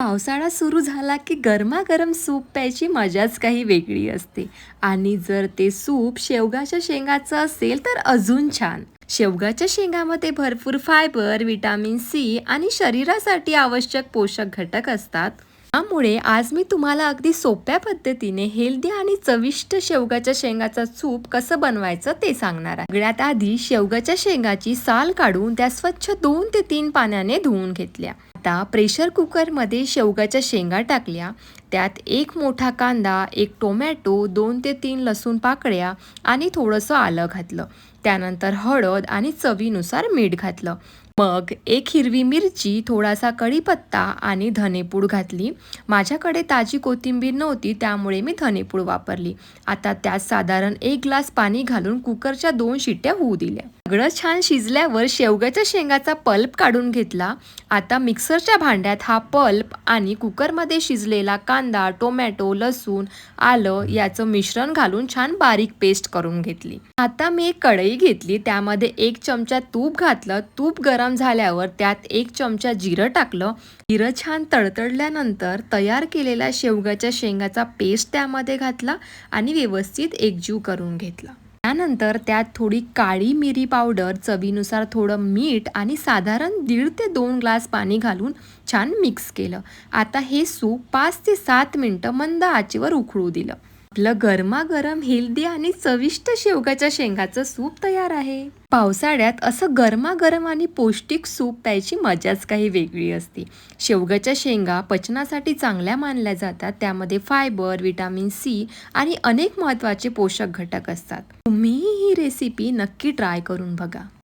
पावसाळा सुरू झाला की गरमागरम सूप प्यायची मजाच काही वेगळी असते. आणि जर ते सूप शेवगाच्या शेंगाचं असेल तर अजून छान. शेवगाच्या शेंगामध्ये भरपूर फायबर, विटॅमिन सी आणि शरीरासाठी आवश्यक पोषक घटक असतात. त्यामुळे आज मी तुम्हाला अगदी सोप्या पद्धतीने हेल्दी आणि चविष्ट शेवगाच्या शेंगाचा सूप कसं बनवायचं ते सांगणार आहे. सगळ्यात आधी शेवगाच्या शेंगाची साल काढून त्या स्वच्छ 2 ते 3 पाण्याने धुवून घेतल्या. आता प्रेशर कुकरमध्ये शेवगाच्या शेंगा टाकल्या. त्यात एक मोठा कांदा, एक टोमॅटो, 2 ते 3 लसूण पाकळ्या आणि थोडंसं आलं घातलं. त्यानंतर हळद आणि चवीनुसार मीठ घातलं. मग एक हिरवी मिरची, थोडासा कढीपत्ता आणि धनेपूड घातली. माझ्याकडे ताजी कोथिंबीर नव्हती त्यामुळे मी धनेपूड वापरली. आता त्यात साधारण 1 ग्लास पाणी घालून कुकरच्या 2 शिट्ट्या होऊ दिल्या. सगळं छान शिजल्यावर शेवगाच्या शेंगाचा पल्प काढून घेतला. आता मिक्सरच्या भांड्यात हा पल्प आणि कुकरमध्ये शिजलेला कांदा, टोमॅटो, लसूण, आलं याचं मिश्रण घालून छान बारीक पेस्ट करून घेतली. आता मी एक कढई घेतली. त्यामध्ये 1 चमचा तूप घातलं. तूप गरम झाल्यावर त्यात 1 चमचा जिरं टाकलं. जिरं छान तडतडल्यानंतर तयार केलेला शेवगाच्या शेंगाचा पेस्ट त्यामध्ये घातला आणि व्यवस्थित एकजीव करून घेतला. त्यानंतर त्यात थोडी काळी मिरी पावडर, चवीनुसार थोडं मीठ आणि साधारण 1.5 ते 2 ग्लास पाणी घालून छान मिक्स केलं. आता हे सूप 5 ते 7 मिनिटं मंद आचेवर उकळू दिलं. आपलं गरमागरम हेल्दी आणि चविष्ट शेवगाच्या शेंगाचं सूप तयार आहे. पावसाळ्यात असं गरमागरम आणि पौष्टिक सूप प्यायची मजाच काही वेगळी असते. शेवगाच्या शेंगा पचनासाठी चांगल्या मानल्या जातात. त्यामध्ये फायबर, विटॅमिन सी आणि अनेक महत्त्वाचे पोषक घटक असतात. तुम्ही ही रेसिपी नक्की ट्राय करून बघा.